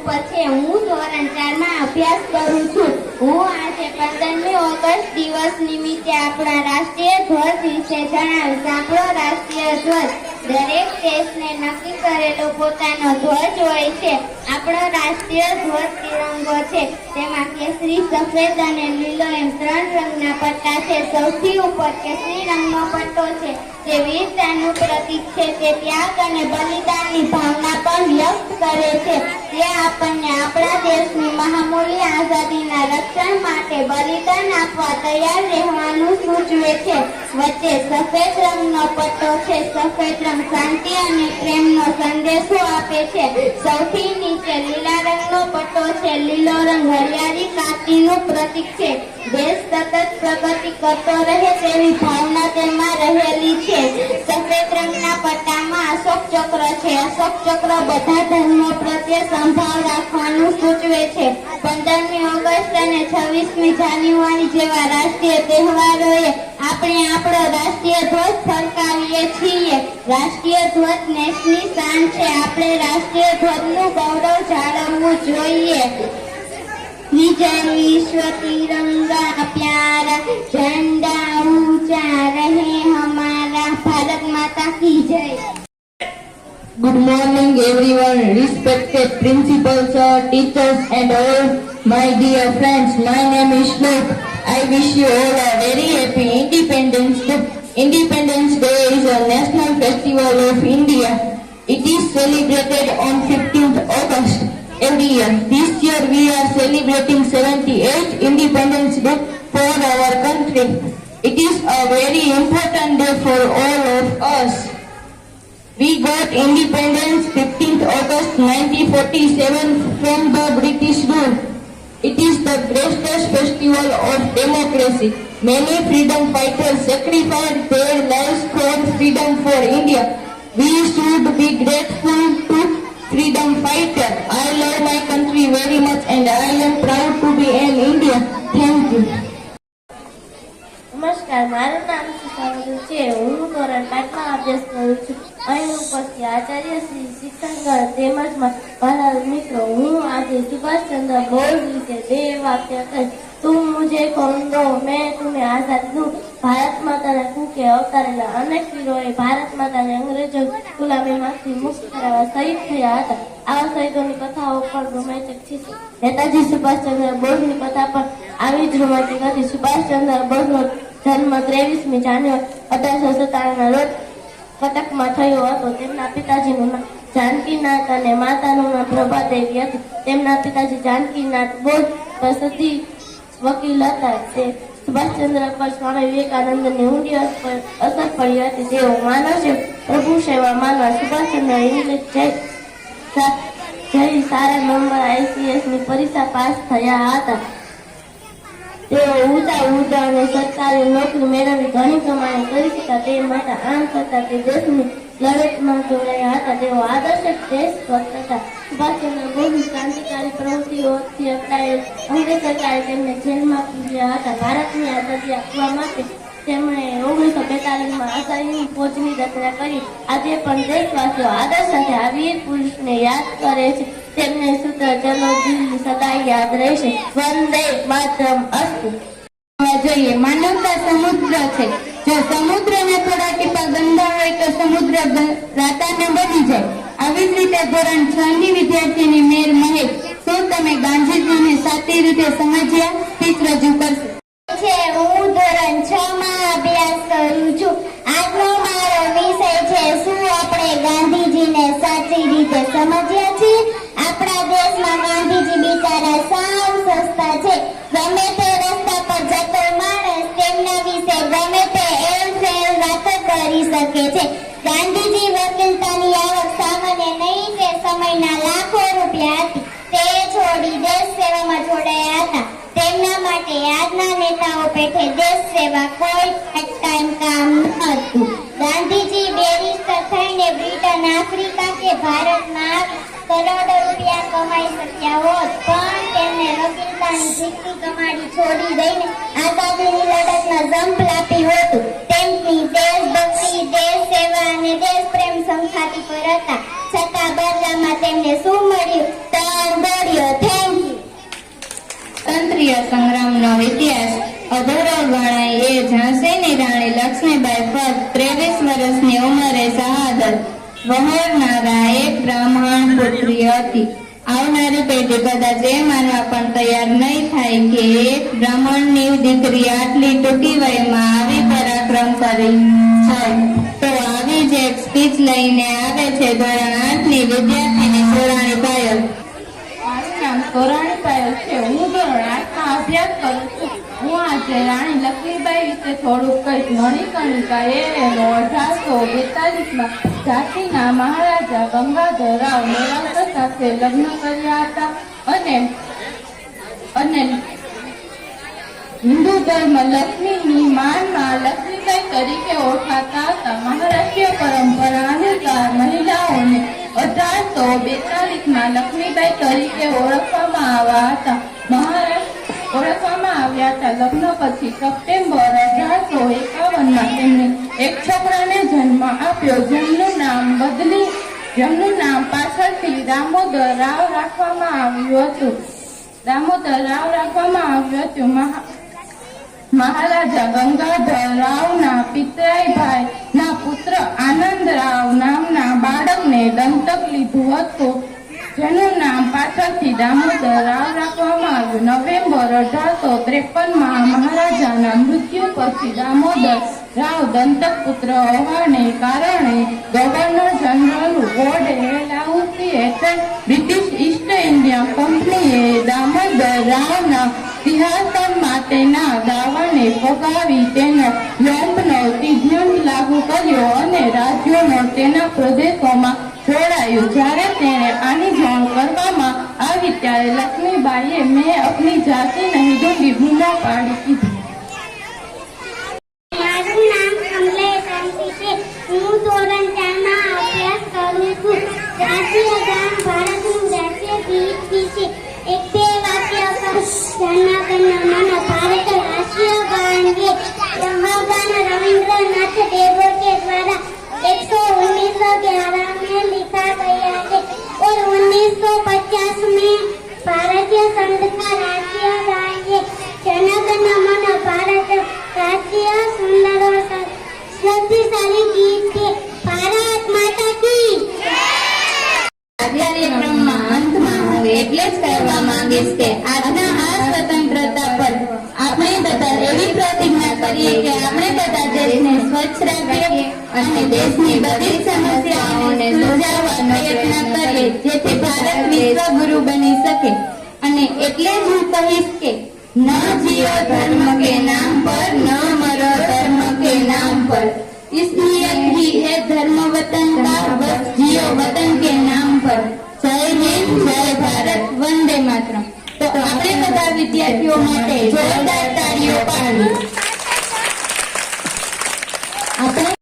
ઉપર છે. હું ધોરણ 4 માં અભ્યાસ કરું છું. હું આજે 15મી ઓગસ્ટ દિવસ નિમિત્તે આપણા રાષ્ટ્રીય ધ્વજ વિશે જણાવીશ. આપણો રાષ્ટ્રીય ધ્વજ દરેક દેશને નક્કી કરેલો પોતાનો ધ્વજ હોય છે. આપણો રાષ્ટ્રીય ધ્વજ તિરંગો છે. તેમાં કેસરી, સફેદ અને લીલો એમ 3 રંગના પટ્ટા છે. સૌથી ઉપર કેસરી રંગનો પટ્ટો છે જે વીરતાનું પ્રતીક છે. તે ત્યાગ અને બલિદાનની ભાવના પણ વ્યક્ત કરે છે. તે આપણને આપણા દેશની મહામૂલ્ય આઝાદીના રક્ષણ માટે બલિદાન આપવા તૈયાર રહેવાનું સૂચવે છે. વચ્ચે સફેદ રંગનો પટ્ટો છે. સફેદ રંગ શાંતિ અને પ્રેમનો સંદેશો આપે છે. સૌથી નીચે લીલા રંગનો પટ્ટો છે. લીલો રંગ હરિયાળી ક્રાંતિનું પ્રતીક છે. દેશ સતત પ્રગતિ કરતો રહે તેવી ભાવના તેમાં રહેલી છે. સફેદ રંગના પટ્ટામાં અશોક ચક્ર છે. અશોક ચક્ર બધા ધર્મો પ્રત્યે સંભાવ રાખવાનું સૂચવે છે. 15મી ઓગસ્ટ અને 26મી જાન્યુઆરી જેવા રાષ્ટ્રીય તહેવારોએ આપણે આપણો રાષ્ટ્રીય ધ્વજ ફરકાવીએ છીએ. રાષ્ટ્રીય ધ્વજ દેશની શાન છે. આપણે રાષ્ટ્રીય ધ્વજનું ગૌરવ જાળવવું જોઈએ. विजय विश्व तिरंगा प्यारा, झंडा ऊंचा रहे हमारा, भारत माता की जय. Good morning everyone, respected principals, teachers and all my dear friends. My name is Shloक. I wish you all a very happy Independence Day. Independence Day is a national festival of India. It is celebrated on 15th August every year. This year we are celebrating 78th Independence Day for our country. It is a very important day for all of us. We got independence 15th August 1947 from the British rule. It is the greatest festival of democracy. Many freedom fighters sacrificed their lives for freedom for India. We should be grateful to freedom fighter. I love my country very much and I am proud to be an Indian. Thank you. નમસ્કાર, મારું નામ સુશાંત છે. હું ધોરણ 5 માં અભ્યાસ કરું છું. અહીં ઉપસ્થિત આચાર્ય શ્રી, શિક્ષકગણ તેમજ મારા મિત્રો, હું આજે સુભાષચંદ્ર બોઝ વિશે 2 વાક્ય કહીશ. तुम मुझे कौन दो, मैं तुम्हें आजाद दूं. भारत माताના કૂકે અવતારેલા અનેક વીરોએ ભારત માતાને અંગ્રેજો ગુલામીમાંથી મુક્ત કરાવવા શહીદ થયા હતા. આવા શહીદોની કથાઓ પણ રોમાંચક છે. નેતાજી સુભાષચંદ્ર બોઝની કથા પણ આવી જ રોમાંચક હતી. સુભાષચંદ્ર બોઝનો જન્મ 23મી જાન્યુઆરી 1897ના રોજ કટકમાં થયો હતો. તેમના પિતાજીનું નામ જાનકીનાથ અને માતાનું નામ પ્રભાદેવી હતું. તેમના પિતાજી જાનકીનાથ બોઝ પ્રસિદ્ધ વકીલ હતા. તે સુભાષચંદ્ર પર સ્વામી વિવેકાનંદની ઊંડી અસર પડી હતી. તેઓ માનવ છે પ્રભુ સેવા માનવા સુભાષચંદ્ર ઇંગ્લિશ જઈ સારા નંબર ICS ની પરીક્ષા પાસ થયા હતા. તેઓ ઊંચા અને સરકારી નોકરી મેળવી ઘણી કમાણી કરી શક્યા. તે માટે આમ છતાં તે દેશની લડતમાં જોડાયા હતા. તેઓ આદર્શ દેશભક્ત હતા. સુભાષચંદ્ર બોઝની ક્રાંતિકારી પ્રવૃત્તિઓથી અકળાયેલ અંગ્રેજ સરકારે તેમને જેલમાં પૂર્યા હતા. ભારતની આઝાદી આપવા માટે તેમણે 1942માં આઝાદી ફૌજની રચના કરી. આજે પણ દેશવાસીઓ આદર સાથે આ વીર પુરુષને યાદ કરે છે. તેમને સૂત્ર ચલો દિલ્હી સદાય યાદ રહેશે. વંદે માતરમ અસ્તુ. જોઈએ, માનવતા સમુદ્ર છે. જો સમુદ્રને થોડા ટીપા ગંદા હોય તો સમુદ્ર રાતાને બની જાય. આવી જ રીતે ધોરણ 6 ની વિદ્યાર્થીની મેર મહેક, શું તમે ગાંધીજીને સાચી રીતે સમજ્યા? સ્પીચ રજૂ કરશે. હું ધોરણ 6 માં અભ્યાસ કરું છું. આજનો મારો વિષય છે, શું આપણે ગાંધીજીને સાચી રીતે સમજ્યા છીએ? આપણા દેશમાં ગાંધીજી બિચારા સાવ સસ્તા છે. ગમે તે રસ્તા પર જતો માણસ તેમના વિશે ગમે તે એલ વાતો કરી શકે છે. ગાંધીજી વકીલતાની આવક સામાન્ય નહીં તે સમયના લાખો રૂપિયા હતી. તે છોડી દેશ સેવામાં જોડાયા હતા. તેમના માટે આજના નેતાઓ પેઠે દેશ સેવા કોઈ ટાઈમ કામ નહોતું. ગાંધીજી બેરિસ્ટર થઈને બ્રિટન, આફ્રિકા કે ભારતમાં આવી કરોડો રૂપિયા કમાઈ શક્યા હોત, પણ તેમને વકીલતાની જીતની કમાડી છોડી દઈને આઝાદીની લડતમાં જંપ લાપી હતું. તેમની દેશભક્તિ, દેશ સેવા અને દેશ પ્રેમ સંખાતી પર હતા. છતાં બદલામાં તેમને શું મળ્યું? તરબોળ લક્ષ્મીબાઈ ફક્ત 23 વર્ષની ઉંમરે શહાદત વહોરનારા એક બ્રાહ્મણ પુત્રી હતી. આવનારી પેઢી કદાચ એ માનવા પણ તૈયાર નહીં થાય કે એક બ્રાહ્મણની દીકરી આટલી ટૂંકી વયમાં આવી પરાક્રમ કરી છે. તો આવી જ એક સ્પીચ લઈને આવે છે ધોરણ 8ની વિદ્યાર્થીની સોરાણી પાયલ. મારું નામ સોરાણી પાયલ છે. હું ધોરણ 8માં અભ્યાસ કરું છું. હું આજે રાણી લક્ષ્મીબાઈ વિશે થોડુંક કહીશ. મણિકર્ણિકા એ 1842માં ઝાંસીના મહારાજા ગંગાધરરાવ નેવાલકર સાથે લગ્ન કર્યા હતા અને હિન્દુ ધર્મ લક્ષ્મીની માનમાં લક્ષ્મીબાઈ તરીકે ઓળખાતા હતા. મહારાષ્ટ્રીય પરંપરા અનુસાર મહિલાઓને 1842માં લક્ષ્મીબાઈ તરીકે ઓળખવામાં આવ્યા હતા. લગ્ન પછી સપ્ટેમ્બર 1851માં તેમને એક છોકરાને જન્મ આપ્યો, જેમનું નામ પાછળથી દામોદર રાવ રાખવામાં આવ્યું હતું. મહારાજા ગંગાધર રાવના પિતરાઈ ભાઈના પુત્ર આનંદરાવ નામના બાળકને દંતક લીધું હતું, જેનું નામ પાછળથી દામોદર રાવ રાખવામાં આવ્યું. નવેમ્બર 1853માં મહારાજાના મૃત્યુ પછી દામોદર રાવ દંતક પુત્ર હોવાને કારણે ગવર્નર જનરલ વોર્ડ હેલાઉસી હેઠળ બ્રિટિશ ઈસ્ટ ઇન્ડિયા કંપનીએ દામોદર રાવના સિંહાસન માટેના દાવાને ફગાવી તેનો લોમ્બનો ત્રિભુજ લાગુ કર્યો અને રાજ્યોનો તેના પ્રદેશોમાં જોડાયું. જ્યારે તેણે આની જાણ કરવામાં આવી ત્યારે લક્ષ્મીબાઈએ મેં અપની જાતિ નહીં દૂંગી બૂમો પાડી દીધી. મારું નામ કમલેશ અંશી છે. હું ધોરણ 4માં અભ્યાસ કરું છું. રાષ્ટ્રીય ગાન ભારતનું રાષ્ટ્રીય ગીત છે. એક બે વાક્ય જનગણ મન ભારત राष्ट्रीय गान ये महागान रविंद्रनाथ टैगोर के द्वारा 1911 में लिखा गया है और 1950 में भारतीय संघ का राष्ट्रीय गान ये जनगण मन भारत राष्ट्रीय सुंदर और शक्तिशाली गीत है. भारत माता की કાર્યક્રમમાં અંતમાં હું એટલે જ કહેવા માંગીશ કે આજના આ સ્વતંત્રતા પર આપણે બધા એવી પ્રતિજ્ઞા કરીએ કે આપણે બધા દેશને સ્વચ્છ રાખીએ અને દેશની બધી સમસ્યાઓને સુલઝાવવાનો પ્રયત્ન કરીએ જેથી ભારત વિશ્વગુરુ બની શકે. અને એટલે જ હું કહીશ કે ન જીઓ ધર્મ કે નામ પર, ન મરો ધર્મ के नाम पर, इसलिए ही है धर्म वतन का, बस जियो वतन के नाम पर. जय हिंद, जय भारत, वंदे मातरम. તો આપણે બધા વિદ્યાર્થીઓ માટે જોરદાર તાળીઓ પાડીએ.